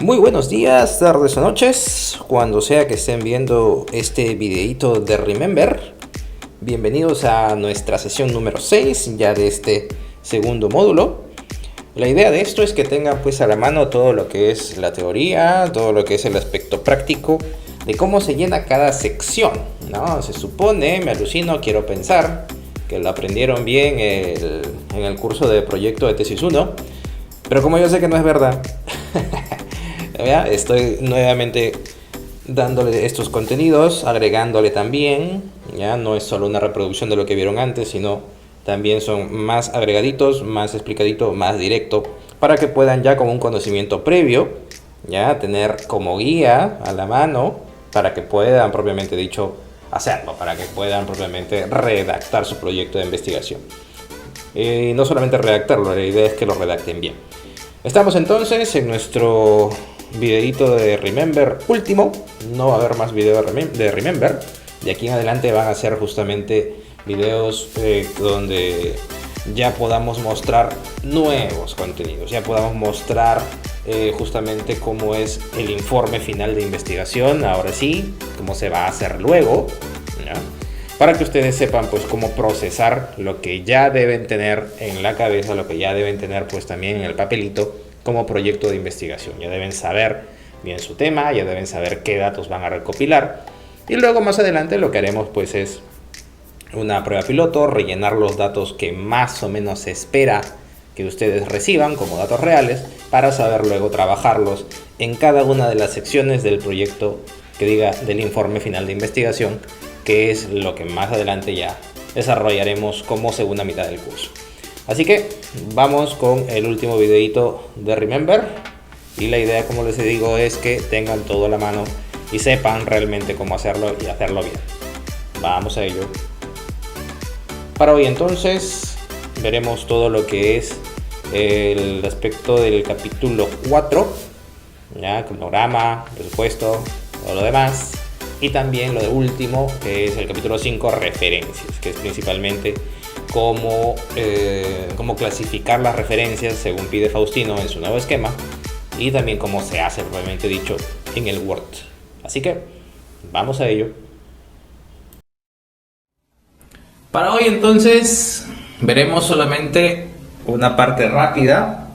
Muy buenos días, tardes o noches, cuando sea que estén viendo este videito de Remember. Bienvenidos a nuestra sesión número 6, ya de este segundo módulo. La idea de esto es que tengan pues a la mano todo lo que es la teoría, todo lo que es el aspecto práctico de cómo se llena cada sección, ¿no? Se supone, me alucino, quiero pensar, que lo aprendieron bien en el curso de proyecto de tesis 1, pero como yo sé que no es verdad, estoy nuevamente dándole estos contenidos, agregándole también, ya no es solo una reproducción de lo que vieron antes, sino también son más agregaditos, más explicadito, más directo, para que puedan ya con un conocimiento previo, ya tener como guía a la mano, para que puedan propiamente dicho hacerlo, para que puedan propiamente redactar su proyecto de investigación. Y no solamente redactarlo, la idea es que lo redacten bien. Estamos entonces en nuestro videito de Remember último. No va a haber más video de Remember. De aquí en adelante van a ser justamente videos donde ya podamos mostrar nuevos contenidos, ya podamos mostrar justamente cómo es el informe final de investigación, ahora sí, cómo se va a hacer luego, ¿ya? Para que ustedes sepan pues cómo procesar lo que ya deben tener en la cabeza, lo que ya deben tener pues también en el papelito como proyecto de investigación. Ya deben saber bien su tema, ya deben saber qué datos van a recopilar, y luego más adelante lo que haremos pues es una prueba piloto, rellenar los datos que más o menos se espera que ustedes reciban como datos reales, para saber luego trabajarlos en cada una de las secciones del proyecto que diga del informe final de investigación, que es lo que más adelante ya desarrollaremos como segunda mitad del curso. Así que vamos con el último videito de Remember, y la idea, como les digo, es que tengan todo a la mano y sepan realmente cómo hacerlo y hacerlo bien. Vamos a ello. Para hoy entonces veremos todo lo que es el aspecto del capítulo 4, ya, cronograma, presupuesto, todo lo demás, y también lo de último, que es el capítulo 5, referencias, que es principalmente cómo clasificar las referencias según pide Faustino en su nuevo esquema, y también cómo se hace propiamente dicho en el Word. Así que vamos a ello. Para hoy entonces veremos solamente una parte rápida,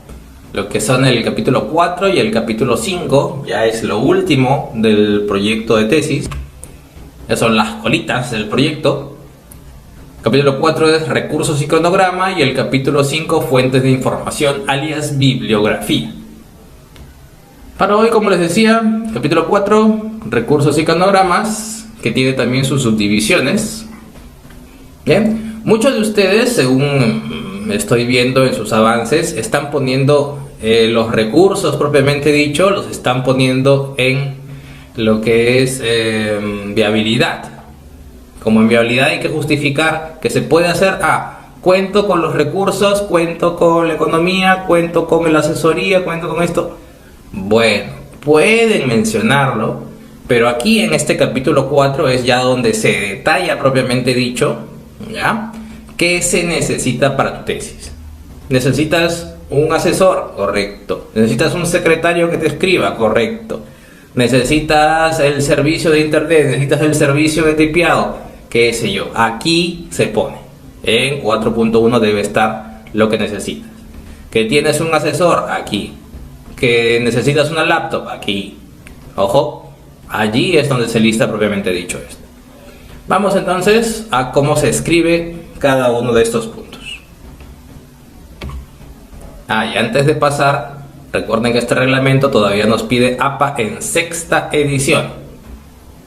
lo que son el capítulo 4 y el capítulo 5, ya es lo último del proyecto de tesis, ya son las colitas del proyecto. El capítulo 4 es recursos y cronograma, y el capítulo 5 fuentes de información alias bibliografía. Para hoy, como les decía, capítulo 4, recursos y cronogramas, que tiene también sus subdivisiones. Bien, muchos de ustedes, según estoy viendo en sus avances, están poniendo los recursos propiamente dicho, los están poniendo en lo que es viabilidad. Como en viabilidad hay que justificar que se puede hacer cuento con los recursos, cuento con la economía, cuento con la asesoría, cuento con esto. Bueno, pueden mencionarlo, pero aquí en este capítulo 4 es ya donde se detalla propiamente dicho, ¿ya?, qué se necesita para tu tesis. ¿Necesitas un asesor? Correcto. ¿Necesitas un secretario que te escriba? Correcto. ¿Necesitas el servicio de internet? ¿Necesitas el servicio de tipeado? ¿Qué sé yo? Aquí se pone. En 4.1 debe estar lo que necesitas. ¿Que tienes un asesor? Aquí. ¿Que necesitas una laptop? Aquí. Ojo, allí es donde se lista propiamente dicho esto. Vamos entonces a cómo se escribe cada uno de estos puntos. Y antes de pasar, recuerden que este reglamento todavía nos pide APA en 6ª edición.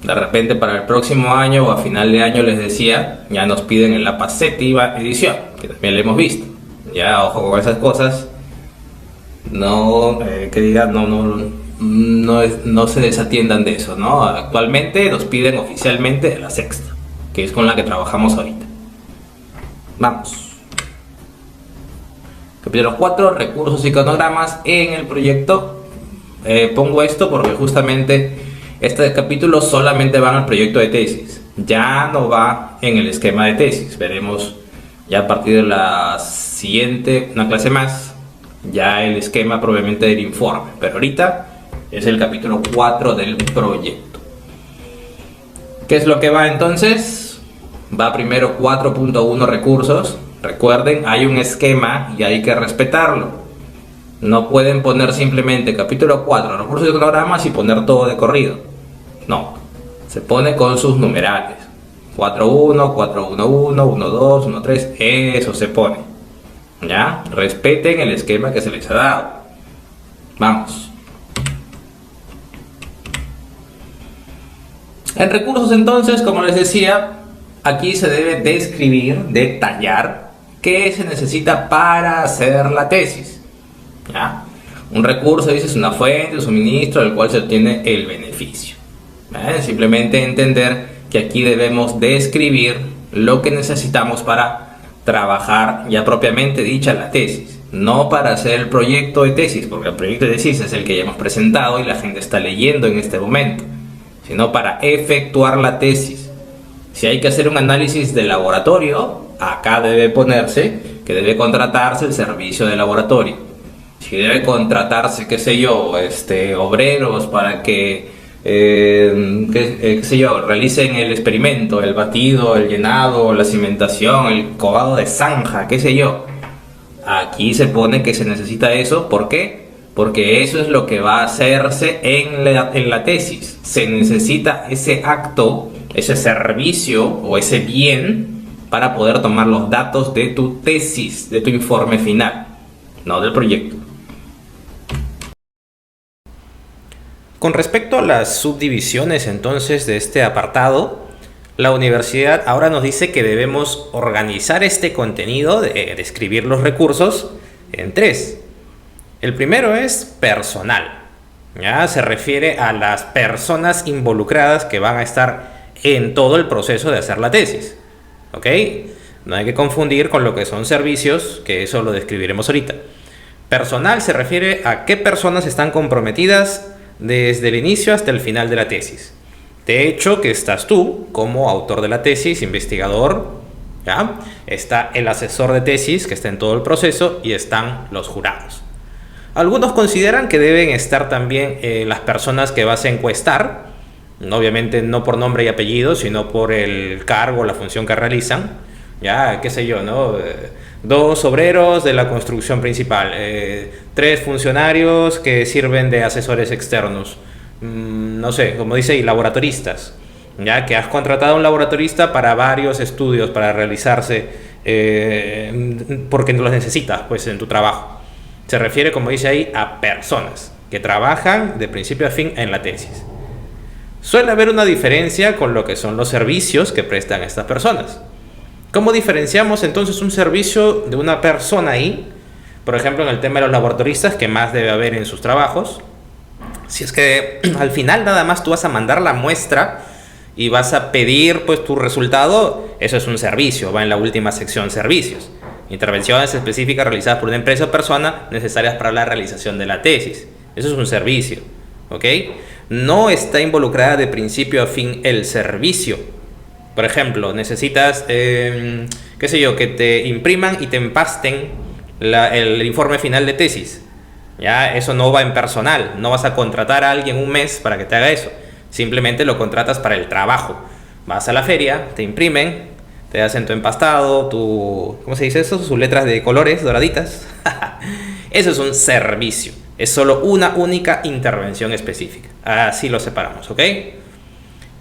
De repente para el próximo año o a final de año, les decía, ya nos piden el APA 7ª edición, que también lo hemos visto. Ya, ojo con esas cosas. No, no se desatiendan de eso, ¿no? Actualmente nos piden oficialmente la 6ª, que es con la que trabajamos ahorita. Vamos. Capítulo 4, recursos y cronogramas en el proyecto. Pongo esto porque justamente este capítulo solamente va en el proyecto de tesis, ya no va en el esquema de tesis. Veremos ya a partir de la siguiente, una clase más, ya el esquema probablemente del informe, pero ahorita Es el capítulo 4 del proyecto. ¿Qué es lo que va entonces? Va primero 4.1 recursos. Recuerden, hay un esquema y hay que respetarlo. No pueden poner simplemente capítulo 4, recursos y cronogramas y poner todo de corrido. No, se pone con sus numerales. 4.1, 4.1.1, 1.2, 1.3, eso se pone. ¿Ya? Respeten el esquema que se les ha dado. Vamos. En recursos entonces, como les decía, aquí se debe describir, detallar qué se necesita para hacer la tesis. ¿Ya? Un recurso, dice, es una fuente de suministro del cual se obtiene el beneficio. ¿Ya? Simplemente entender que aquí debemos describir lo que necesitamos para trabajar ya propiamente dicha la tesis. No para hacer el proyecto de tesis, porque el proyecto de tesis es el que ya hemos presentado y la gente está leyendo en este momento, sino para efectuar la tesis. Si hay que hacer un análisis de laboratorio, acá debe ponerse que debe contratarse el servicio de laboratorio. Si debe contratarse, qué sé yo, obreros para que, qué sé yo, realicen el experimento, el batido, el llenado, la cimentación, el cobado de zanja, qué sé yo. Aquí se pone que se necesita eso. ¿Por qué? Porque eso es lo que va a hacerse en la tesis. Se necesita ese acto, ese servicio o ese bien para poder tomar los datos de tu tesis, de tu informe final, no del proyecto. Con respecto a las subdivisiones entonces de este apartado, la universidad ahora nos dice que debemos organizar este contenido de describir los recursos en 3. El primero es personal. ¿Ya? Se refiere a las personas involucradas que van a estar en todo el proceso de hacer la tesis. ¿Ok? No hay que confundir con lo que son servicios, que eso lo describiremos ahorita. Personal se refiere a qué personas están comprometidas desde el inicio hasta el final de la tesis. De hecho, que estás tú como autor de la tesis, investigador, ¿ya? Está el asesor de tesis, que está en todo el proceso, y están los jurados. Algunos consideran que deben estar también las personas que vas a encuestar, obviamente no por nombre y apellido, sino por el cargo o la función que realizan. Ya, qué sé yo, ¿no? 2 obreros de la construcción principal, 3 funcionarios que sirven de asesores externos, no sé, como dice, y laboratoristas, ya que has contratado a un laboratorista para varios estudios para realizarse, porque no los necesitas pues en tu trabajo. Se refiere, como dice ahí, a personas que trabajan de principio a fin en la tesis. Suele haber una diferencia con lo que son los servicios que prestan estas personas. ¿Cómo diferenciamos entonces un servicio de una persona ahí? Por ejemplo, en el tema de los laboratoristas, que más debe haber en sus trabajos. Si es que al final nada más tú vas a mandar la muestra y vas a pedir pues tu resultado, eso es un servicio, va en la última sección servicios. Intervenciones específicas realizadas por una empresa o persona necesarias para la realización de la tesis. Eso es un servicio, ¿ok? No está involucrada de principio a fin el servicio. Por ejemplo, necesitas, qué sé yo, que te impriman y te empasten el informe final de tesis. Ya, eso no va en personal. No vas a contratar a alguien un mes para que te haga eso. Simplemente lo contratas para el trabajo. Vas a la feria, te imprimen, te hacen tu empastado, ¿cómo se dice eso? Sus letras de colores doraditas. Eso es un servicio. Es solo una única intervención específica. Así lo separamos, ¿ok?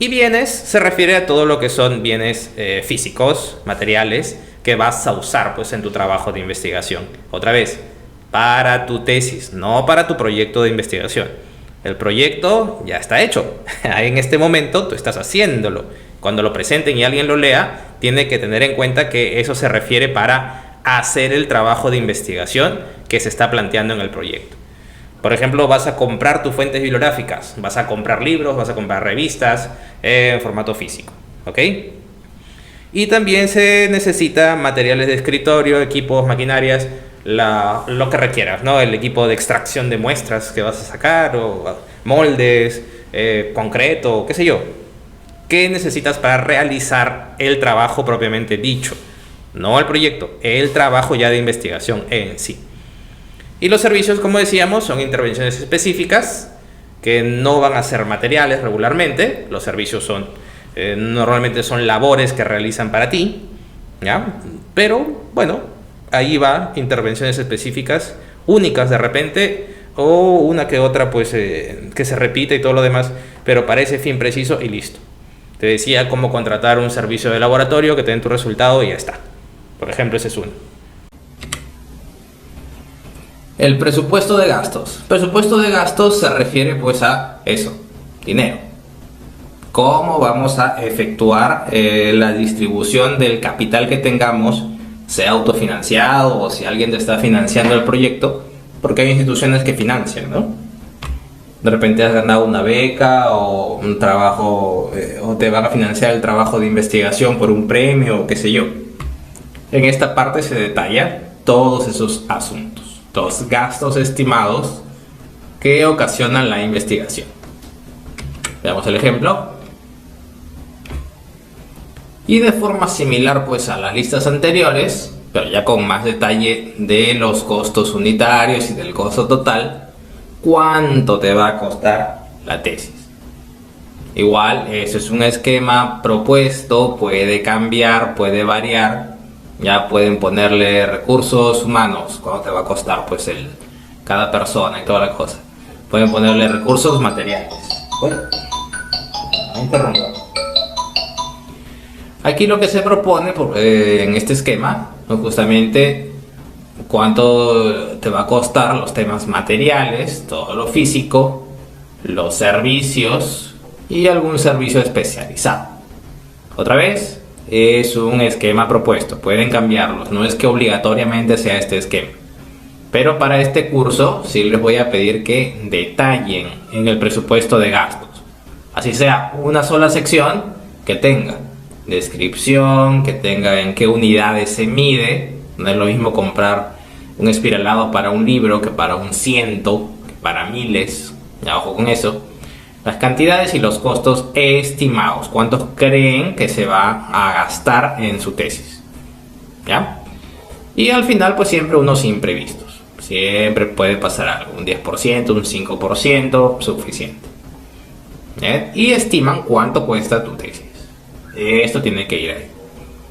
Y bienes se refiere a todo lo que son bienes físicos, materiales, que vas a usar pues, en tu trabajo de investigación. Otra vez, para tu tesis, no para tu proyecto de investigación. El proyecto ya está hecho. En este momento tú estás haciéndolo. Cuando lo presenten y alguien lo lea, tiene que tener en cuenta que eso se refiere para hacer el trabajo de investigación que se está planteando en el proyecto. Por ejemplo, vas a comprar tus fuentes bibliográficas, vas a comprar libros, vas a comprar revistas en formato físico, ¿ok? Y también se necesita materiales de escritorio, equipos, maquinarias, lo que requieras, ¿no? El equipo de extracción de muestras que vas a sacar, o moldes, concreto, qué sé yo. ¿Qué necesitas para realizar el trabajo propiamente dicho? No el proyecto, el trabajo ya de investigación en sí. Y los servicios, como decíamos, son intervenciones específicas que no van a ser materiales regularmente. Los servicios son normalmente son labores que realizan para ti, ¿ya? Pero bueno, ahí va intervenciones específicas, únicas de repente, o una que otra pues que se repite y todo lo demás, pero para ese fin preciso y listo. Te decía cómo contratar un servicio de laboratorio que te den tu resultado y ya está. Por ejemplo, ese es uno. El presupuesto de gastos. Presupuesto de gastos se refiere pues a eso, dinero. ¿Cómo vamos a efectuar la distribución del capital que tengamos, sea autofinanciado o si alguien te está financiando el proyecto? Porque hay instituciones que financian, ¿no? De repente has ganado una beca o un trabajo, o te van a financiar el trabajo de investigación por un premio o qué sé yo. En esta parte se detalla todos esos asuntos, los gastos estimados que ocasionan la investigación. Veamos el ejemplo. Y de forma similar pues a las listas anteriores, pero ya con más detalle de los costos unitarios y del costo total, ¿cuánto te va a costar la tesis? Igual, eso es un esquema propuesto, puede cambiar, puede variar. Ya pueden ponerle recursos humanos, cuánto te va a costar pues cada persona y toda la cosa. Pueden ponerle recursos materiales. Bueno, no interrumpa. Aquí lo que se propone en este esquema, pues justamente cuánto te va a costar los temas materiales, todo lo físico, los servicios y algún servicio especializado. Otra vez, es un esquema propuesto, pueden cambiarlos, no es que obligatoriamente sea este esquema. Pero para este curso sí les voy a pedir que detallen en el presupuesto de gastos. Así sea una sola sección que tenga descripción, que tenga en qué unidades se mide. No es lo mismo comprar un espiralado para un libro que para un ciento, que para miles. Ya, ojo con eso. Las cantidades y los costos estimados. ¿Cuántos creen que se va a gastar en su tesis? ¿Ya? Y al final pues siempre unos imprevistos. Siempre puede pasar algo. Un 10%, un 5%, suficiente. ¿Ya? Y estiman cuánto cuesta tu tesis. Esto tiene que ir ahí.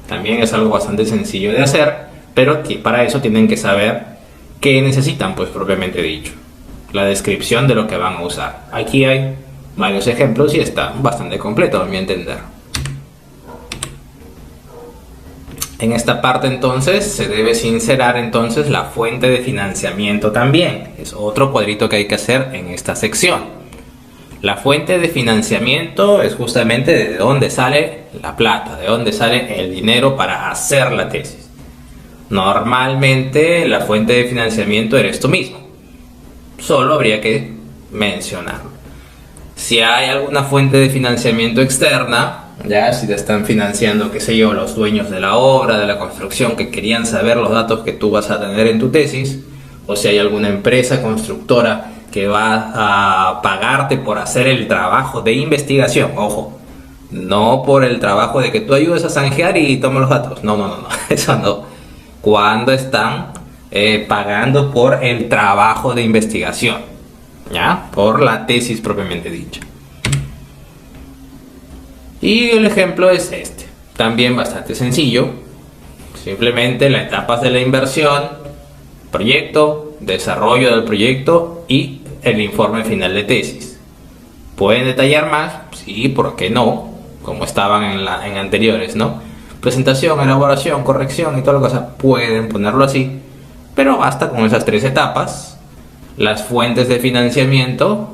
También es algo bastante sencillo de hacer, pero que para eso tienen que saber qué necesitan, pues propiamente dicho. La descripción de lo que van a usar. Aquí hay varios ejemplos y está bastante completo a mi entender. En esta parte entonces se debe sincerar entonces la fuente de financiamiento también. Es otro cuadrito que hay que hacer en esta sección. La fuente de financiamiento es justamente de dónde sale la plata, de dónde sale el dinero para hacer la tesis. Normalmente la fuente de financiamiento eres tú mismo. Solo habría que mencionarlo. Si hay alguna fuente de financiamiento externa, ya si te están financiando, qué sé yo, los dueños de la obra, de la construcción, que querían saber los datos que tú vas a tener en tu tesis, o si hay alguna empresa constructora que va a pagarte por hacer el trabajo de investigación, ojo, no por el trabajo de que tú ayudes a zanjear y tomes los datos, no, eso no. Cuando están pagando por el trabajo de investigación, ¿ya? Por la tesis propiamente dicha. Y el ejemplo es este, también bastante sencillo, simplemente las etapas de la inversión, proyecto, desarrollo del proyecto y el informe final de tesis. ¿Pueden detallar más? Sí, ¿por qué no? Como estaban en anteriores, ¿no? Presentación, elaboración, corrección y toda la cosa. Pueden ponerlo así, pero basta con esas tres etapas. Las fuentes de financiamiento,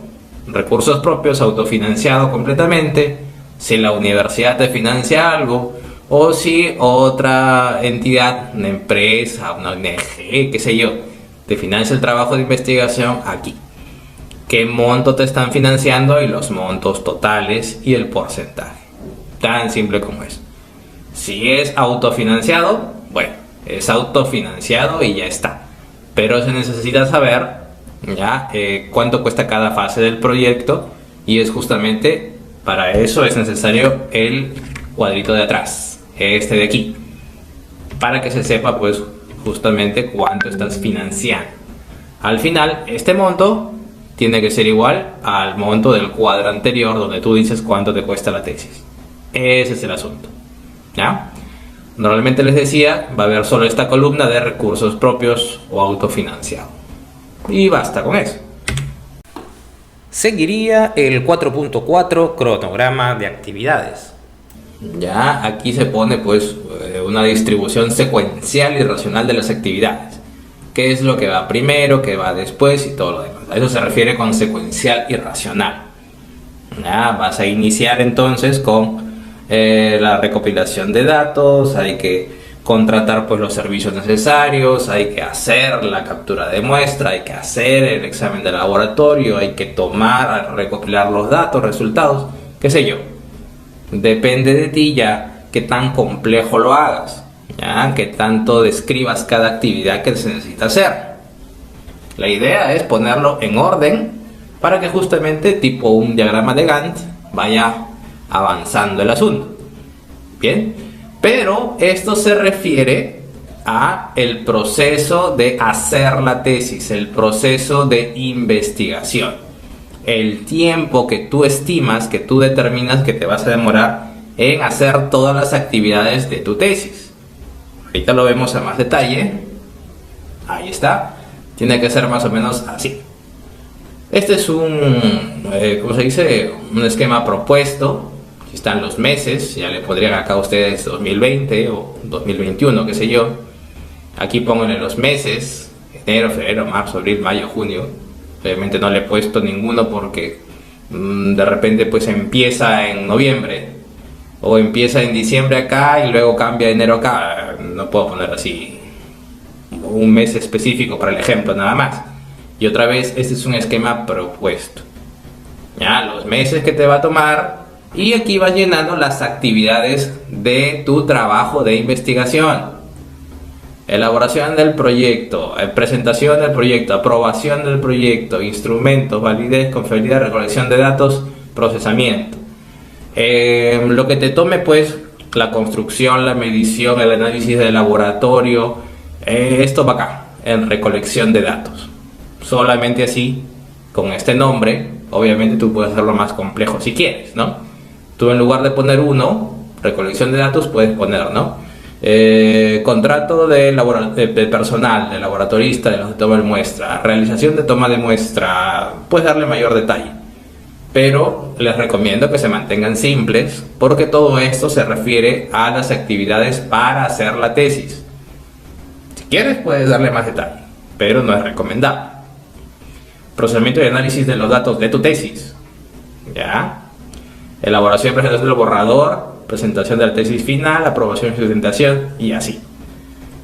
recursos propios, autofinanciado completamente, si la universidad te financia algo, o si otra entidad, una empresa, una ONG, qué sé yo, te financia el trabajo de investigación aquí. ¿Qué monto te están financiando? Y los montos totales y el porcentaje. Tan simple como es. Si es autofinanciado, bueno, es autofinanciado y ya está. Pero se necesita saber ya cuánto cuesta cada fase del proyecto, y es justamente para eso es necesario el cuadrito de atrás, este de aquí, para que se sepa pues justamente cuánto estás financiando. Al final este monto tiene que ser igual al monto del cuadro anterior donde tú dices cuánto te cuesta la tesis. Ese es el asunto, ¿ya? Normalmente les decía, va a haber solo esta columna de recursos propios o autofinanciado. Y basta con eso. Seguiría el 4.4 cronograma de actividades. Ya aquí se pone pues una distribución secuencial y racional de las actividades. ¿Qué es lo que va primero, qué va después y todo lo demás? A eso se refiere con secuencial y racional. Ya, vas a iniciar entonces con la recopilación de datos, hay que contratar pues los servicios necesarios, hay que hacer la captura de muestra, hay que hacer el examen de laboratorio, hay que recopilar los datos, resultados, qué sé yo. Depende de ti ya qué tan complejo lo hagas, ya qué tanto describas cada actividad que se necesita hacer. La idea es ponerlo en orden para que justamente tipo un diagrama de Gantt vaya avanzando el asunto. Bien, pero esto se refiere a el proceso de hacer la tesis, el proceso de investigación, el tiempo que tú estimas, que tú determinas que te vas a demorar en hacer todas las actividades de tu tesis. Ahorita lo vemos a más detalle. Ahí está. Tiene que ser más o menos así. Este es ¿cómo se dice? Un esquema propuesto. Aquí están los meses. Ya le pondrían acá a ustedes 2020 o 2021, qué sé yo. Aquí pónganle los meses. Enero, febrero, marzo, abril, mayo, junio. Obviamente no le he puesto ninguno porque de repente pues empieza en noviembre. O empieza en diciembre acá y luego cambia a enero acá. No puedo poner así un mes específico para el ejemplo nada más. Y otra vez, este es un esquema propuesto. Ya, los meses que te va a tomar. Y aquí vas llenando las actividades de tu trabajo de investigación. Elaboración del proyecto, presentación del proyecto, aprobación del proyecto, instrumentos, validez, confiabilidad, recolección de datos, procesamiento. Lo que te tome pues la construcción, la medición, el análisis del laboratorio, esto va acá, en recolección de datos. Solamente así, con este nombre, obviamente tú puedes hacerlo más complejo si quieres, ¿no? Tú en lugar de poner recolección de datos, puedes poner, ¿no? Contrato de personal, de laboratorista, de los de toma de muestra, realización de toma de muestra, puedes darle mayor detalle. Pero les recomiendo que se mantengan simples porque todo esto se refiere a las actividades para hacer la tesis. Si quieres puedes darle más detalle, pero no es recomendable. Procesamiento y análisis de los datos de tu tesis. ¿Ya? Elaboración y presentación del borrador, presentación de la tesis final, aprobación y sustentación y así.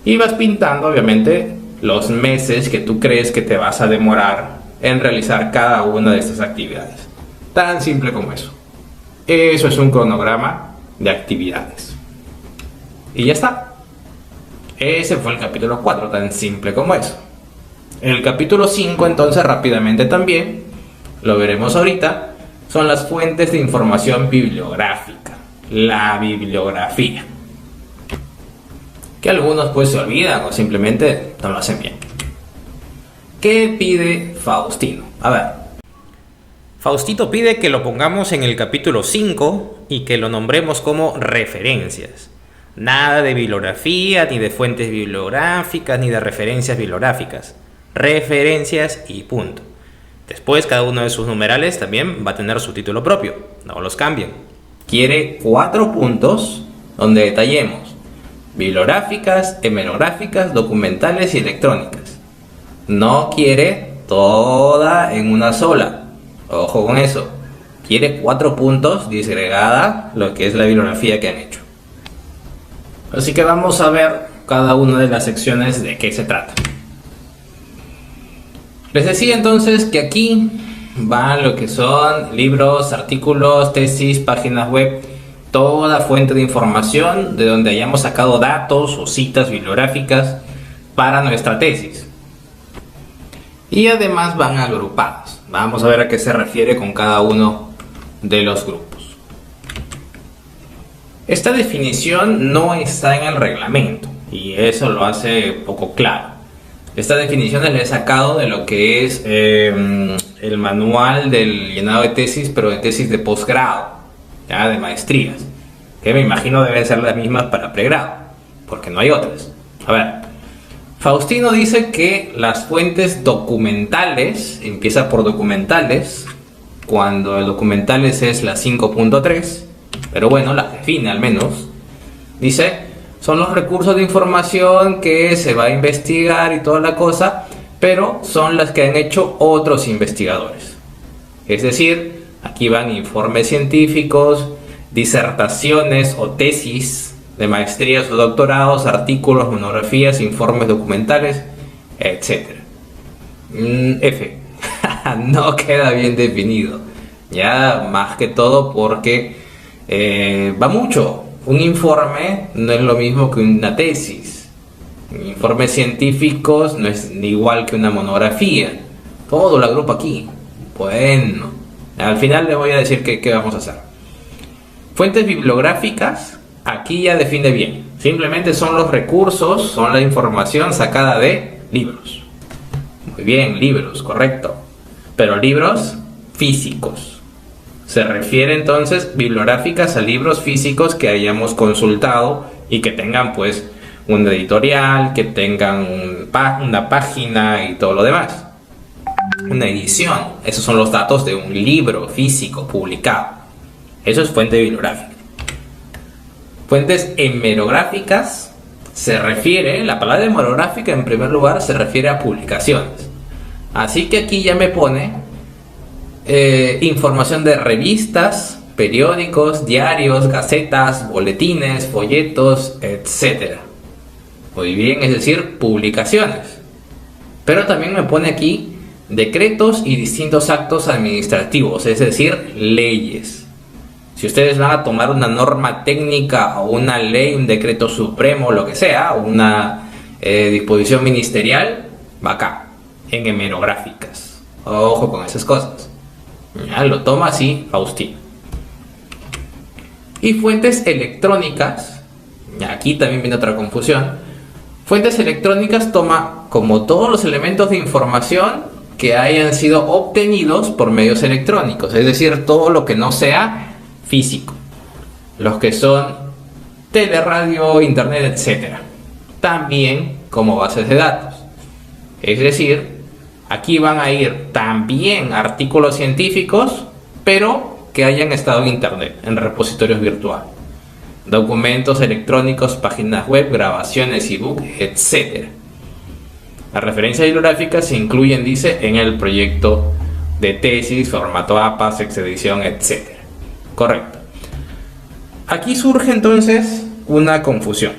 Y vas pintando obviamente los meses que tú crees que te vas a demorar en realizar cada una de estas actividades. Tan simple como eso. Eso es un cronograma de actividades. Y ya está. Ese fue el capítulo 4, tan simple como eso. El capítulo 5 entonces rápidamente también, lo veremos ahorita, son las fuentes de información bibliográfica. La bibliografía. Que algunos pues se olvidan o simplemente no lo hacen bien. ¿Qué pide Faustino? A ver. Faustito pide que lo pongamos en el capítulo 5 y que lo nombremos como referencias. Nada de bibliografía, ni de fuentes bibliográficas, ni de referencias bibliográficas. Referencias y punto. Después cada uno de sus numerales también va a tener su título propio. No los cambien. Quiere 4 puntos donde detallemos bibliográficas, hemerográficas, documentales y electrónicas. No quiere toda en una sola. Ojo con eso. Quiere 4 puntos disgregada lo que es la bibliografía que han hecho. Así que vamos a ver cada una de las secciones de qué se trata. Les decía entonces que aquí van lo que son libros, artículos, tesis, páginas web, toda fuente de información de donde hayamos sacado datos o citas bibliográficas para nuestra tesis. Y además van agrupados. Vamos a ver a qué se refiere con cada uno de los grupos. Esta definición no está en el reglamento y eso lo hace poco claro. Estas definiciones las he sacado de lo que es el manual del llenado de tesis, pero de tesis de posgrado, ya de maestrías, que me imagino deben ser las mismas para pregrado, porque no hay otras. A ver, Faustino dice que las fuentes documentales, empieza por documentales, cuando el documentales es la 5.3, pero bueno, las define al menos. Dice, son los recursos de información que se va a investigar y toda la cosa, pero son las que han hecho otros investigadores. Es decir, aquí van informes científicos, disertaciones o tesis de maestrías o doctorados, artículos, monografías, informes documentales, etc. F. No queda bien definido. Ya más que todo porque va mucho. Un informe no es lo mismo que una tesis. Informes científicos no es igual que una monografía. Todo lo agrupo aquí. Bueno, al final les voy a decir qué vamos a hacer. Fuentes bibliográficas, aquí ya define bien. Simplemente son los recursos, son la información sacada de libros. Muy bien, libros, correcto. Pero libros físicos. Se refiere entonces bibliográficas a libros físicos que hayamos consultado y que tengan pues un editorial, que tengan una página y todo lo demás. Una edición, esos son los datos de un libro físico publicado. Eso es fuente bibliográfica. Fuentes hemerográficas se refiere, la palabra hemerográfica en primer lugar se refiere a publicaciones. Así que aquí ya me pone información de revistas, periódicos, diarios, gacetas, boletines, folletos, etc. Muy bien, es decir, publicaciones. Pero también me pone aquí decretos y distintos actos administrativos, es decir, leyes. Si ustedes van a tomar una norma técnica o una ley, un decreto supremo, lo que sea, una disposición ministerial, va acá, en hemerográficas. Ojo con esas cosas. Ya lo toma así Faustino. Y fuentes electrónicas, aquí también viene otra confusión. Fuentes electrónicas toma como todos los elementos de información que hayan sido obtenidos por medios electrónicos, es decir, todo lo que no sea físico, los que son tele, radio, internet, etc. También como bases de datos, es decir, aquí van a ir también artículos científicos, pero que hayan estado en internet, en repositorios virtuales, documentos electrónicos, páginas web, grabaciones, ebook, etc. Las referencias bibliográficas se incluyen, dice, en el proyecto de tesis, formato APA, sexta edición, etc. Correcto. Aquí surge entonces una confusión.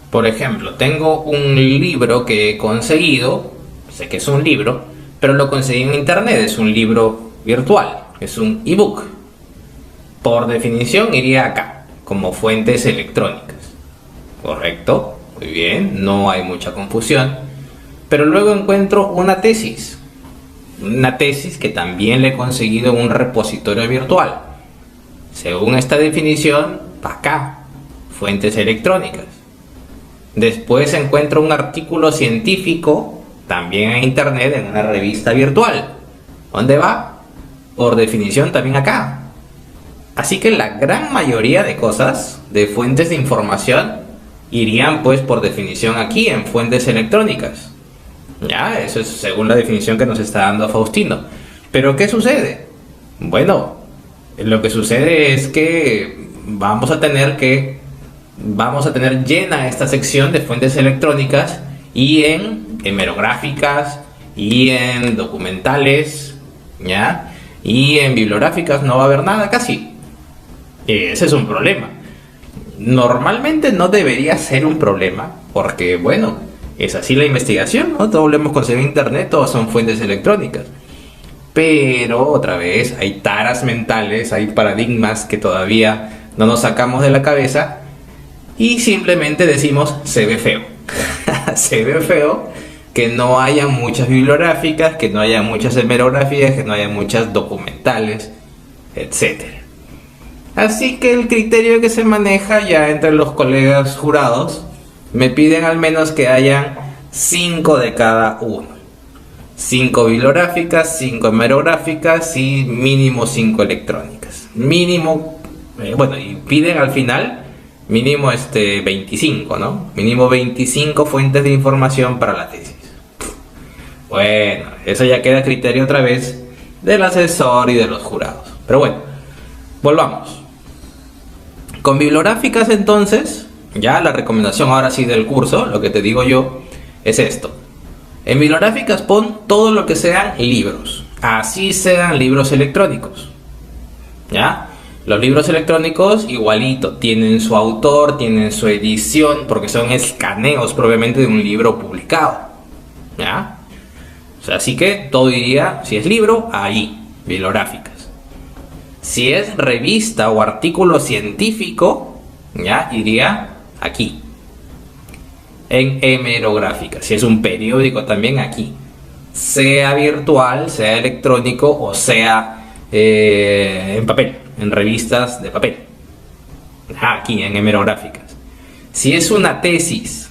Por ejemplo, tengo un libro que he conseguido. Sé que es un libro, pero lo conseguí en internet, es un libro virtual, es un ebook. Por definición iría acá, como fuentes electrónicas. ¿Correcto? Muy bien, no hay mucha confusión. Pero luego encuentro una tesis que también le he conseguido en un repositorio virtual. Según esta definición, para acá, fuentes electrónicas. Después encuentro un artículo científico también en internet, en una revista virtual. ¿Dónde va? Por definición también acá. Así que la gran mayoría de cosas, de fuentes de información, irían pues por definición aquí, en fuentes electrónicas. Ya, eso es según la definición que nos está dando Faustino. Pero ¿qué sucede? Bueno, lo que sucede es que vamos a tener llena esta sección de fuentes electrónicas y en hemerográficas y en documentales, ¿ya? Y en bibliográficas no va a haber nada casi. Ese es un problema. Normalmente no debería ser un problema, porque bueno, es así la investigación, ¿no? Todo lo hemos conseguido en internet, todas son fuentes electrónicas. Pero otra vez hay taras mentales, hay paradigmas que todavía no nos sacamos de la cabeza y simplemente decimos se ve feo. Se ve feo que no haya muchas bibliográficas, que no haya muchas hemerografías, que no haya muchas documentales, etc. Así que el criterio que se maneja ya entre los colegas jurados me piden al menos que hayan 5 de cada uno. 5 bibliográficas, 5 hemerográficas y mínimo 5 electrónicas. Mínimo, y piden al final mínimo 25, ¿no? Mínimo 25 fuentes de información para la tesis. Bueno, eso ya queda a criterio otra vez del asesor y de los jurados. Pero bueno, volvamos. Con bibliográficas entonces, ya la recomendación ahora sí del curso, lo que te digo yo, es esto. En bibliográficas pon todo lo que sean libros, así sean libros electrónicos. ¿Ya? Los libros electrónicos igualito, tienen su autor, tienen su edición, porque son escaneos propiamente de un libro publicado. ¿Ya? O sea, así que todo iría, si es libro, ahí, bibliográficas. Si es revista o artículo científico, ya iría aquí. En hemerográficas. Si es un periódico, también aquí. Sea virtual, sea electrónico o sea en papel, en revistas de papel. Aquí en hemerográficas. Si es una tesis,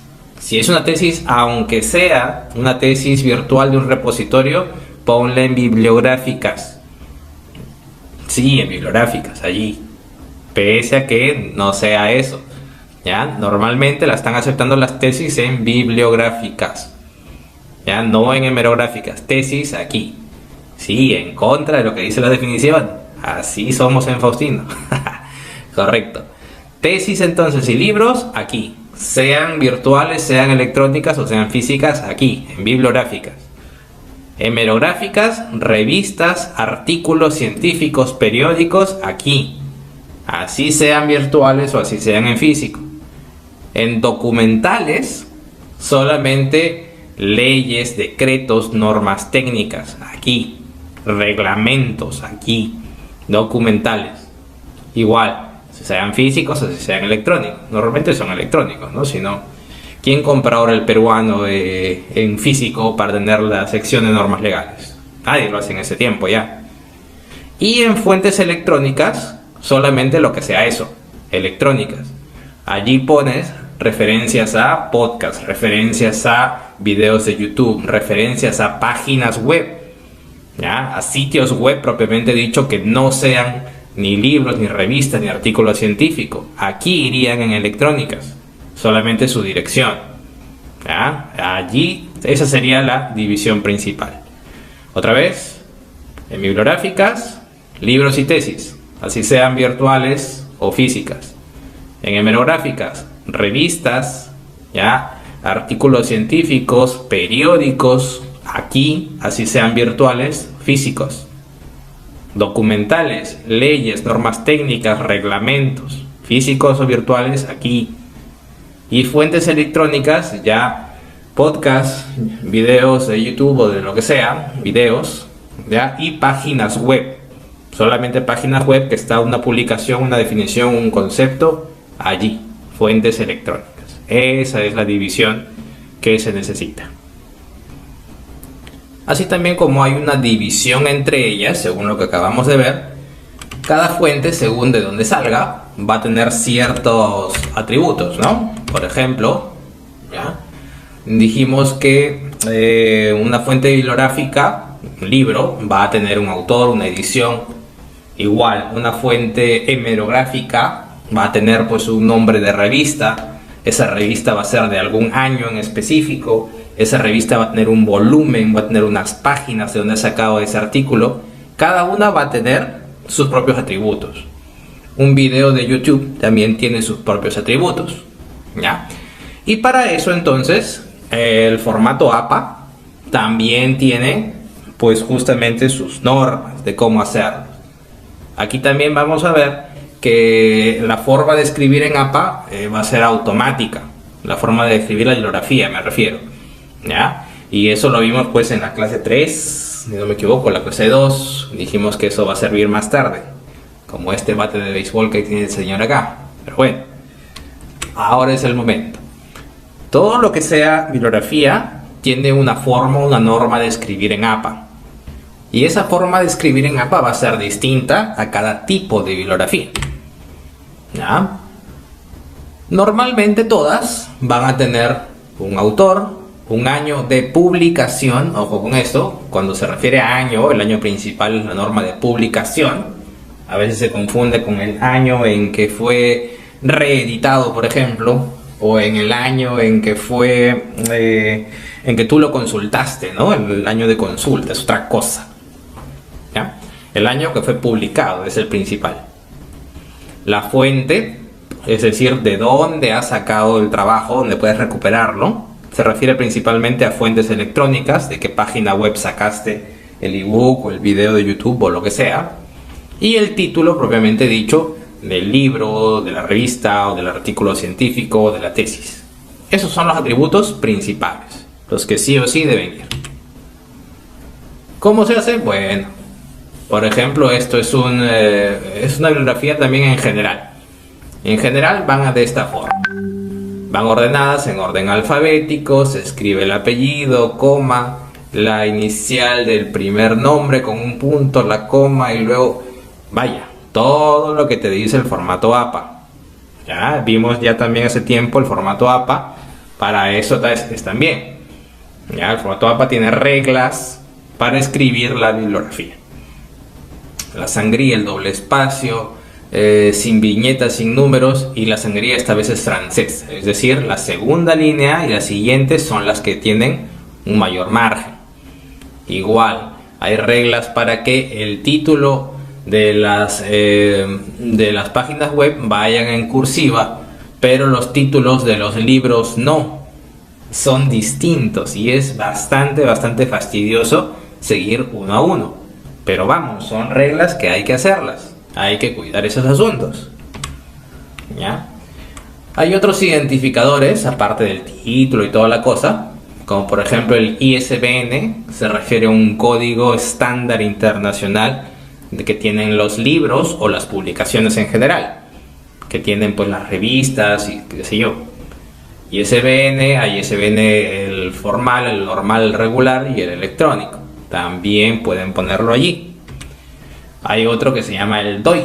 aunque sea una tesis virtual de un repositorio, ponla en bibliográficas. Sí, en bibliográficas, allí. Pese a que no sea eso. ¿Ya? Normalmente la están aceptando las tesis en bibliográficas. ¿Ya? No en hemerográficas. Tesis aquí. Sí, en contra de lo que dice la definición. Así somos en Faustino. Correcto. Tesis entonces y libros aquí. Sean virtuales, sean electrónicas o sean físicas aquí, en bibliográficas. Hemerográficas, revistas, artículos científicos, periódicos, aquí. Así sean virtuales o así sean en físico. En documentales, solamente leyes, decretos, normas técnicas, aquí. Reglamentos, aquí. Documentales. Igual, si sean físicos o si sean electrónicos. Normalmente son electrónicos, ¿no? Si no, ¿quién compra ahora el peruano en físico para tener la sección de normas legales? Nadie lo hace en ese tiempo ya. Y en fuentes electrónicas, solamente lo que sea eso, electrónicas. Allí pones referencias a podcasts, referencias a videos de YouTube, referencias a páginas web, ¿ya? A sitios web propiamente dicho que no sean ni libros, ni revistas, ni artículos científicos. Aquí irían en electrónicas, solamente su dirección. ¿Ya? Allí, esa sería la división principal. Otra vez, en bibliográficas, libros y tesis, así sean virtuales o físicas. En hemerográficas, revistas, ¿ya? Artículos científicos, periódicos, aquí, así sean virtuales, físicos. Documentales, leyes, normas técnicas, reglamentos, físicos o virtuales, aquí. Y fuentes electrónicas, ya podcasts, videos de YouTube o de lo que sea, videos, ¿ya? Y páginas web. Solamente páginas web que está una publicación, una definición, un concepto, allí. Fuentes electrónicas. Esa es la división que se necesita. Así también como hay una división entre ellas, según lo que acabamos de ver, cada fuente, según de dónde salga, va a tener ciertos atributos, ¿no? Por ejemplo, ¿ya? Dijimos que una fuente bibliográfica, un libro, va a tener un autor, una edición. Igual, una fuente hemerográfica va a tener pues un nombre de revista. Esa revista va a ser de algún año en específico. Esa revista va a tener un volumen, va a tener unas páginas de donde ha sacado ese artículo. Cada una va a tener sus propios atributos. Un video de YouTube también tiene sus propios atributos, ¿ya? Y para eso entonces el formato APA también tiene pues justamente sus normas de cómo hacerlo. Aquí también vamos a ver que la forma de escribir en APA va a ser automática. La forma de escribir la bibliografía, me refiero, ¿ya? Y eso lo vimos pues en la clase 3, si no me equivoco, la clase 2. Dijimos que eso va a servir más tarde, como este bate de béisbol que tiene el señor acá. Pero bueno, ahora es el momento. Todo lo que sea bibliografía tiene una forma, una norma de escribir en APA. Y esa forma de escribir en APA va a ser distinta a cada tipo de bibliografía, ¿ya? Normalmente todas van a tener un autor, un año de publicación. Ojo con esto, cuando se refiere a año, el año principal es la norma de publicación. A veces se confunde con el año en que fue reeditado, por ejemplo, o en el año en que fue en que tú lo consultaste, ¿no? El año de consulta es otra cosa, ¿ya? El año que fue publicado es el principal. La fuente, es decir, de dónde has sacado el trabajo, donde puedes recuperarlo, se refiere principalmente a fuentes electrónicas, de qué página web sacaste el ebook o el video de YouTube o lo que sea. Y el título propiamente dicho del libro, de la revista o del artículo científico o de la tesis. Esos son los atributos principales, los que sí o sí deben ir. ¿Cómo se hace? Bueno, por ejemplo, esto es una bibliografía también en general. En general van de esta forma. Van ordenadas en orden alfabético, se escribe el apellido, coma, la inicial del primer nombre con un punto, la coma y luego, vaya, todo lo que te dice el formato APA. Ya vimos ya también hace tiempo el formato APA, para eso es también. Ya, el formato APA tiene reglas para escribir la bibliografía. La sangría, el doble espacio, sin viñetas, sin números, y la sangría esta vez es francés, es decir, la segunda línea y las siguientes son las que tienen un mayor margen. Igual, hay reglas para que el título de las páginas web vayan en cursiva, pero los títulos de los libros no, son distintos y es bastante fastidioso seguir uno a uno, pero vamos, son reglas que hay que hacerlas, hay que cuidar esos asuntos, ¿ya? Hay otros identificadores aparte del título y toda la cosa, como por ejemplo el ISBN, se refiere a un código estándar internacional que tienen los libros o las publicaciones en general, que tienen pues las revistas y qué sé yo. ISBN, hay ISBN el formal, el normal, el regular y el electrónico. También pueden ponerlo allí. Hay otro que se llama el DOI.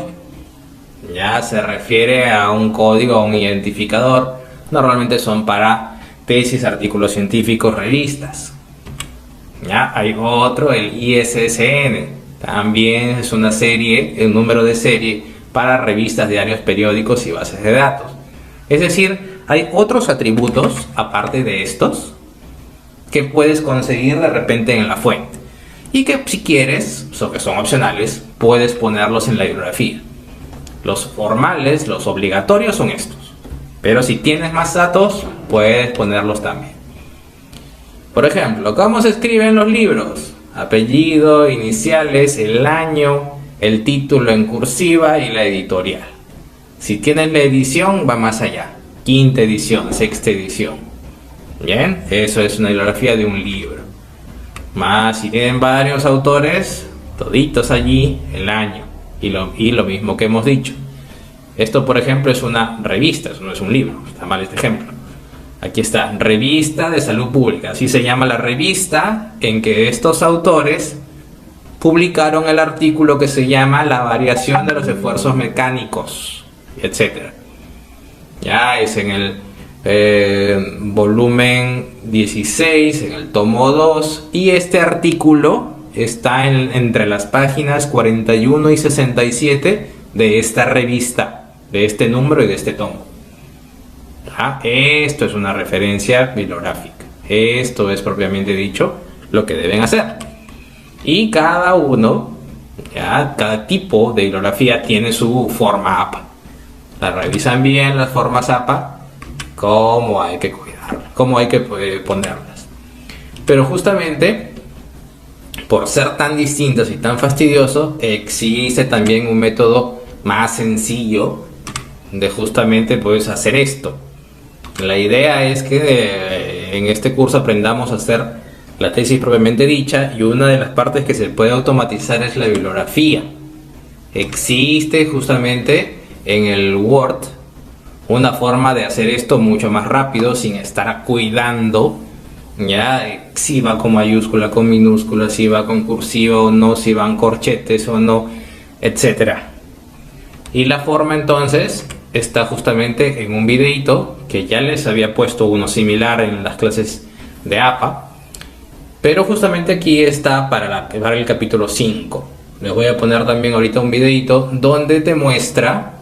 Ya se refiere a un código, a un identificador. Normalmente son para tesis, artículos científicos, revistas. Ya hay otro, el ISSN. También es una serie, un número de serie para revistas, diarios, periódicos y bases de datos. Es decir, hay otros atributos aparte de estos que puedes conseguir de repente en la fuente y que si quieres, o que son opcionales, puedes ponerlos en la bibliografía. Los formales, los obligatorios son estos, pero si tienes más datos puedes ponerlos también. Por ejemplo, ¿cómo se escriben los libros? Apellido, iniciales, el año, el título en cursiva y la editorial. Si tienes la edición, va más allá. Quinta edición, sexta edición. Bien, eso es una bibliografía de un libro. Más si tienen varios autores, toditos allí, el año. Y lo mismo que hemos dicho. Esto, por ejemplo, es una revista, eso no es un libro. Está mal este ejemplo. Aquí está, Revista de Salud Pública. Así se llama la revista en que estos autores publicaron el artículo que se llama La variación de los esfuerzos mecánicos, etc. Ya es en el volumen 16, en el tomo 2, y este artículo está entre las páginas 41 y 67 de esta revista, de este número y de este tomo. Esto es una referencia bibliográfica. Esto es propiamente dicho lo que deben hacer. Y cada uno, cada tipo de bibliografía tiene su forma APA. La revisan bien las formas APA, cómo hay que cuidarlas, cómo hay que ponerlas. Pero justamente, por ser tan distintos y tan fastidiosos, existe también un método más sencillo de justamente pues hacer esto. La idea es que en este curso aprendamos a hacer la tesis propiamente dicha, y una de las partes que se puede automatizar es la bibliografía. Existe justamente en el Word una forma de hacer esto mucho más rápido sin estar cuidando ya si va con mayúscula, con minúscula, si va con cursiva o no, si van corchetes o no, etcétera. Y la forma entonces está justamente en un videito que ya les había puesto uno similar en las clases de APA. Pero justamente aquí está para el capítulo 5. Les voy a poner también ahorita un videito donde te muestra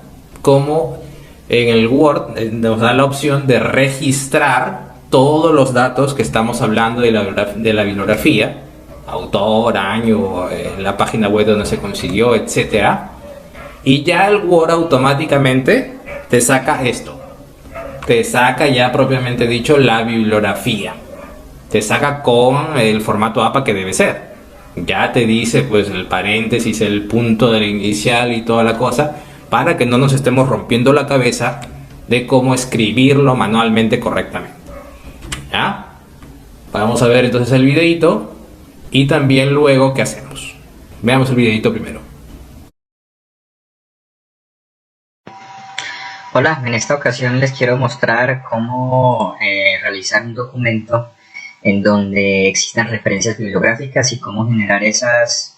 cómo en el Word nos da la opción de registrar todos los datos que estamos hablando de la bibliografía, autor, año, la página web donde se consiguió, etcétera. Y ya el Word automáticamente te saca esto. Te saca ya propiamente dicho la bibliografía. Te saca con el formato APA que debe ser. Ya te dice pues el paréntesis, el punto del inicial y toda la cosa, para que no nos estemos rompiendo la cabeza de cómo escribirlo manualmente correctamente. ¿Ya? Vamos a ver entonces el videito y también luego qué hacemos. Veamos el videito primero. Hola, en esta ocasión les quiero mostrar cómo realizar un documento en donde existan referencias bibliográficas y cómo generar esas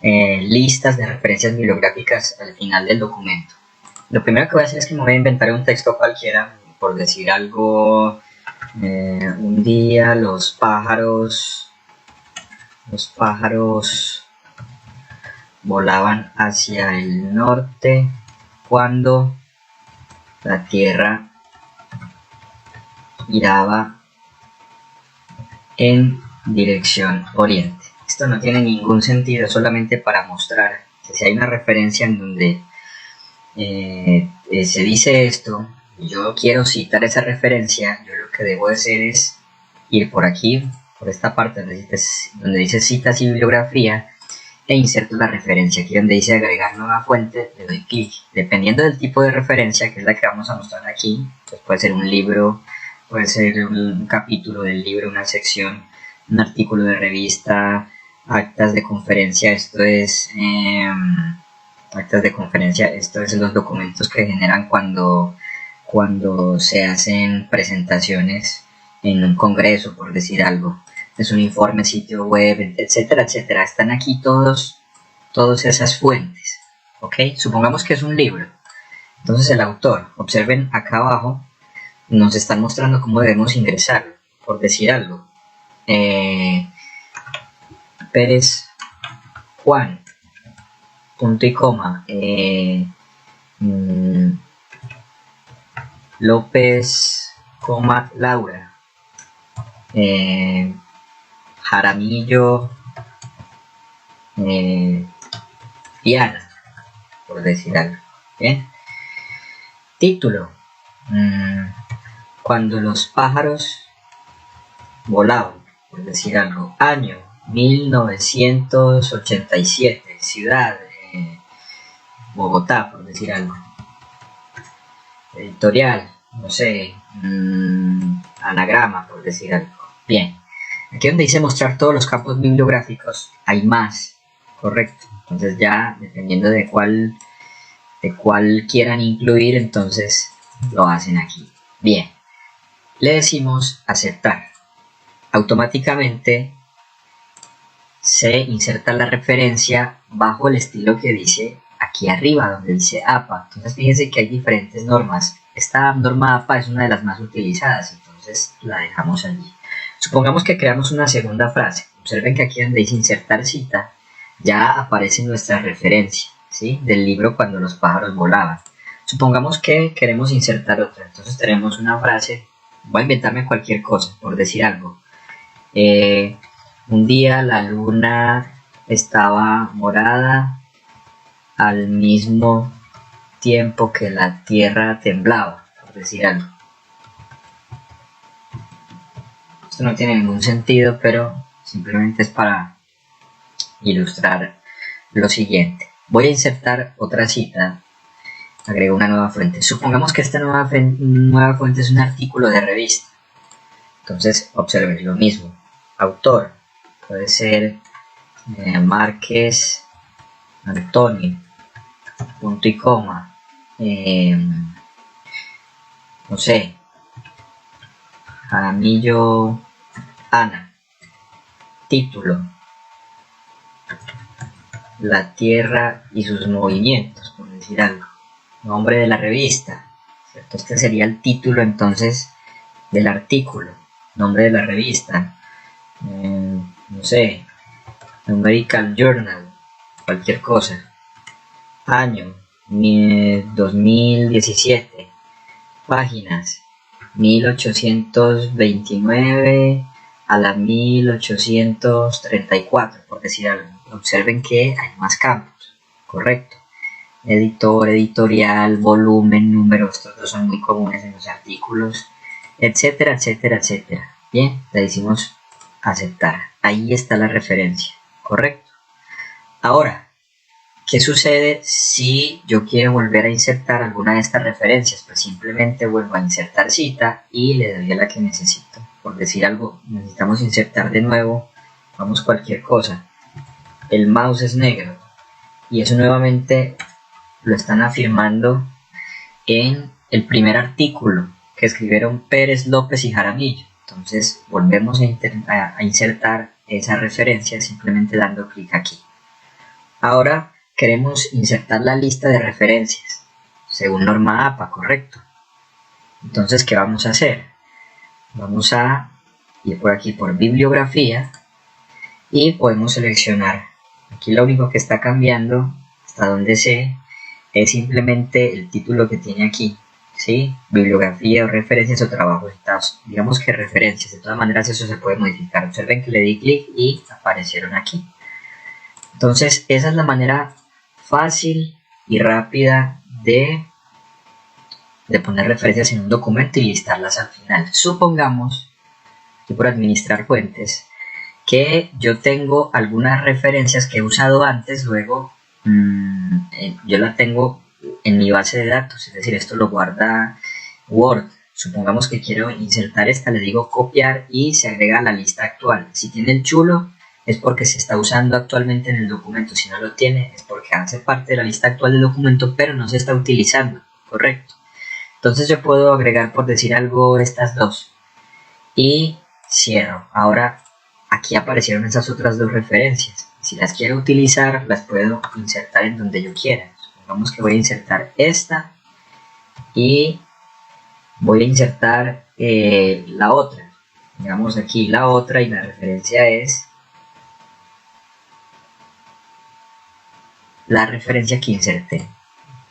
listas de referencias bibliográficas al final del documento. Lo primero que voy a hacer es que me voy a inventar un texto cualquiera, por decir algo, un día los pájaros volaban hacia el norte cuando la Tierra giraba en dirección oriente. Esto no tiene ningún sentido, solamente para mostrar que si hay una referencia en donde se dice esto, yo quiero citar esa referencia, yo lo que debo hacer es ir por aquí, por esta parte donde dice citas y bibliografía, e inserto la referencia. Aquí donde dice agregar nueva fuente, le doy clic. Dependiendo del tipo de referencia, que es la que vamos a mostrar aquí, pues puede ser un libro, puede ser un capítulo del libro, una sección, un artículo de revista, actas de conferencia. Esto es actas de conferencia, esto es los documentos que generan cuando se hacen presentaciones en un congreso, por decir algo. Es un informe, sitio web, etcétera, etcétera. Están aquí todas esas fuentes, ¿ok? Supongamos que es un libro. Entonces el autor, observen acá abajo, nos están mostrando cómo debemos ingresar, por decir algo. Pérez Juan, punto y coma. López, coma, Laura. Jaramillo, Diana, por decir algo. ¿Bien? Título: cuando los pájaros volaban, por decir algo. Año: 1987. Ciudad: Bogotá, por decir algo. Editorial: no sé, Anagrama, por decir algo. Bien. Aquí donde dice mostrar todos los campos bibliográficos, hay más, correcto. Entonces ya, dependiendo de cuál quieran incluir, entonces lo hacen aquí. Bien, le decimos aceptar. Automáticamente se inserta la referencia bajo el estilo que dice aquí arriba, donde dice APA. Entonces fíjense que hay diferentes normas. Esta norma APA es una de las más utilizadas, entonces la dejamos allí. Supongamos que creamos una segunda frase. Observen que aquí donde dice insertar cita, ya aparece nuestra referencia, ¿sí? Del libro Cuando los pájaros volaban. Supongamos que queremos insertar otra. Entonces tenemos una frase, voy a inventarme cualquier cosa, por decir algo. Un día la luna estaba morada al mismo tiempo que la tierra temblaba, por decir algo. Esto no tiene ningún sentido, pero simplemente es para ilustrar lo siguiente. Voy a insertar otra cita, agrego una nueva fuente. Supongamos que esta nueva fuente es un artículo de revista. Entonces, observen lo mismo. Autor, puede ser Márquez Antonio, punto y coma. No sé, Jaramillo Ana. Título: La Tierra y sus movimientos, por decir algo. Nombre de la revista, ¿cierto? Este sería el título entonces del artículo. nombre de la revista, no sé, Numerical Journal, cualquier cosa, año 2017, páginas 1829 a la 1834, por decir algo. Observen que hay más campos, correcto. Editor, editorial, volumen, número, estos dos son muy comunes en los artículos, etcétera, etcétera, etcétera. Bien, le decimos aceptar. Ahí está la referencia, correcto. Ahora, ¿qué sucede si yo quiero volver a insertar alguna de estas referencias? Pues simplemente vuelvo a insertar cita y le doy a la que necesito. Por decir algo, necesitamos insertar de nuevo, vamos cualquier cosa. El mouse es negro y eso nuevamente lo están afirmando en el primer artículo que escribieron Pérez, López y Jaramillo. Entonces volvemos a insertar esa referencia simplemente dando clic aquí. Ahora queremos insertar la lista de referencias según norma APA, correcto. Entonces, ¿qué vamos a hacer? Vamos a ir por aquí por bibliografía y podemos seleccionar. Aquí lo único que está cambiando, hasta donde sé, es simplemente el título que tiene aquí, ¿sí? Bibliografía o referencias o trabajos citados. Digamos que referencias, de todas maneras eso se puede modificar. Observen que le di clic y aparecieron aquí. Entonces, esa es la manera fácil y rápida de poner referencias en un documento y listarlas al final. Supongamos que por administrar fuentes, que yo tengo algunas referencias que he usado antes, luego yo la tengo en mi base de datos, es decir, esto lo guarda Word. Supongamos que quiero insertar esta, le digo copiar y se agrega a la lista actual. Si tiene el chulo, es porque se está usando actualmente en el documento. Si no lo tiene, es porque hace parte de la lista actual del documento, pero no se está utilizando, correcto. Entonces yo puedo agregar, por decir algo, estas dos y cierro. Ahora aquí aparecieron esas otras dos referencias. Si las quiero utilizar, las puedo insertar en donde yo quiera. Supongamos que voy a insertar esta y voy a insertar la otra. Digamos aquí la otra y la referencia es la referencia que inserté.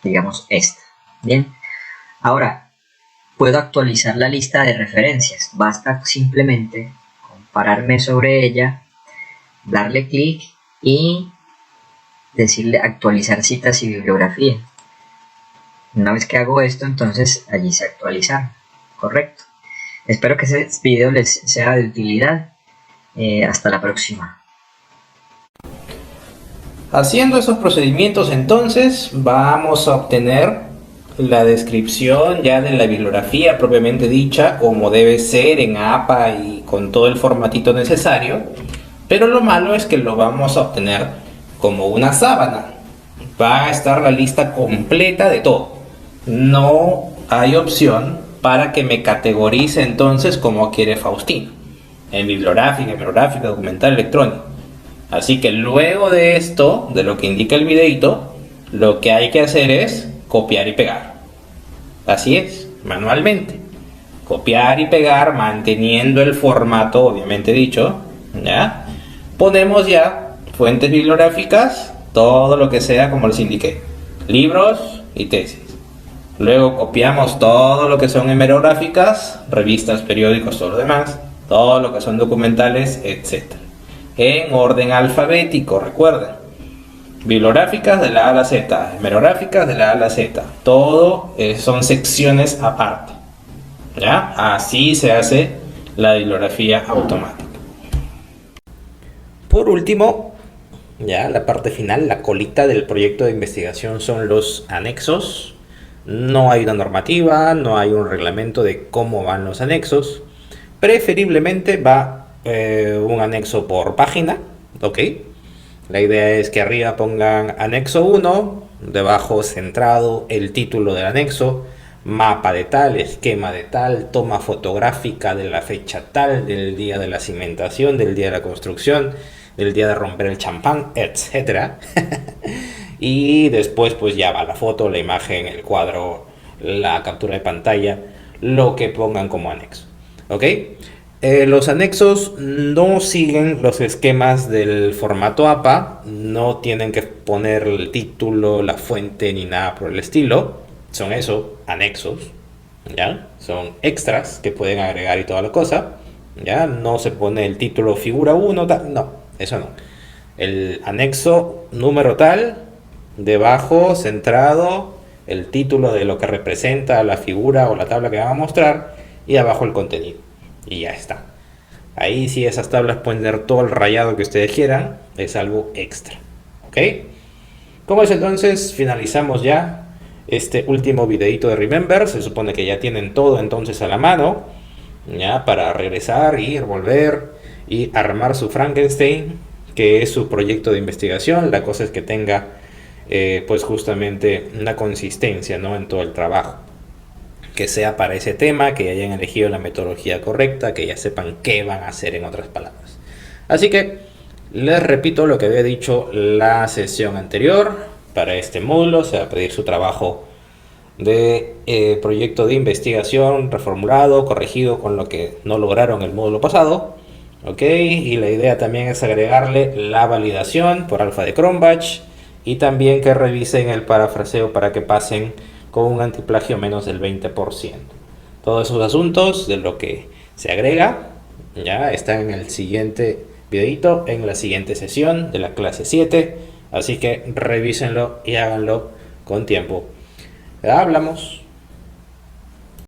Digamos esta. Bien. Ahora, puedo actualizar la lista de referencias. Basta simplemente pararme sobre ella, darle clic y decirle actualizar citas y bibliografía. Una vez que hago esto, entonces allí se actualizaron. Correcto. Espero que ese video les sea de utilidad. Hasta la próxima. Haciendo esos procedimientos, entonces vamos a obtener la descripción ya de la bibliografía propiamente dicha, como debe ser en APA y con todo el formatito necesario, pero lo malo es que lo vamos a obtener como una sábana. Va a estar la lista completa de todo. No hay opción para que me categorice entonces como quiere Faustino, en bibliográfica, documental, electrónico. Así que luego de esto, de lo que indica el videito, lo que hay que hacer es copiar y pegar. Así es, manualmente. Copiar y pegar manteniendo el formato obviamente dicho, ¿ya? Ponemos ya fuentes bibliográficas, todo lo que sea como les indiqué, libros y tesis. Luego copiamos todo lo que son hemerográficas, revistas, periódicos, todo lo demás, todo lo que son documentales, etc. En orden alfabético, recuerden. Bibliográficas de la A a la Z, hemerográficas de la A a la Z. Todo son secciones aparte. ¿Ya? Así se hace la bibliografía automática. Por último, ya la parte final, la colita del proyecto de investigación son los anexos. No hay una normativa, no hay un reglamento de cómo van los anexos. Preferiblemente va un anexo por página, ¿ok? La idea es que arriba pongan anexo 1, debajo centrado el título del anexo, mapa de tal, esquema de tal, toma fotográfica de la fecha tal, del día de la cimentación, del día de la construcción, del día de romper el champán, etc. Y después pues ya va la foto, la imagen, el cuadro, la captura de pantalla, lo que pongan como anexo, ¿ok? Los anexos no siguen los esquemas del formato APA, no tienen que poner el título, la fuente ni nada por el estilo. Son eso, anexos, ¿ya? Son extras que pueden agregar y toda la cosa, ¿ya? No se pone el título figura 1, no, eso no. El anexo número tal, debajo, centrado, el título de lo que representa la figura o la tabla que van a mostrar y abajo el contenido. Y ya está. Ahí sí esas tablas pueden tener todo el rayado que ustedes quieran, es algo extra. ¿Ok? Como es entonces, finalizamos ya este último videito de Remember. Se supone que ya tienen todo entonces a la mano, ya para regresar, ir, volver y armar su Frankenstein, que es su proyecto de investigación. La cosa es que tenga pues justamente una consistencia, ¿no?, en todo el trabajo, que sea para ese tema, que hayan elegido la metodología correcta, que ya sepan qué van a hacer, en otras palabras. Así que les repito lo que había dicho la sesión anterior. Para este módulo se va a pedir su trabajo de proyecto de investigación reformulado, corregido con lo que no lograron el módulo pasado. Ok, y la idea también es agregarle la validación por alfa de Cronbach y también que revisen el parafraseo para que pasen con un antiplagio menos del 20%. Todos esos asuntos de lo que se agrega ya están en el siguiente videito, en la siguiente sesión de la clase 7. Así que revísenlo y háganlo con tiempo. Ya hablamos.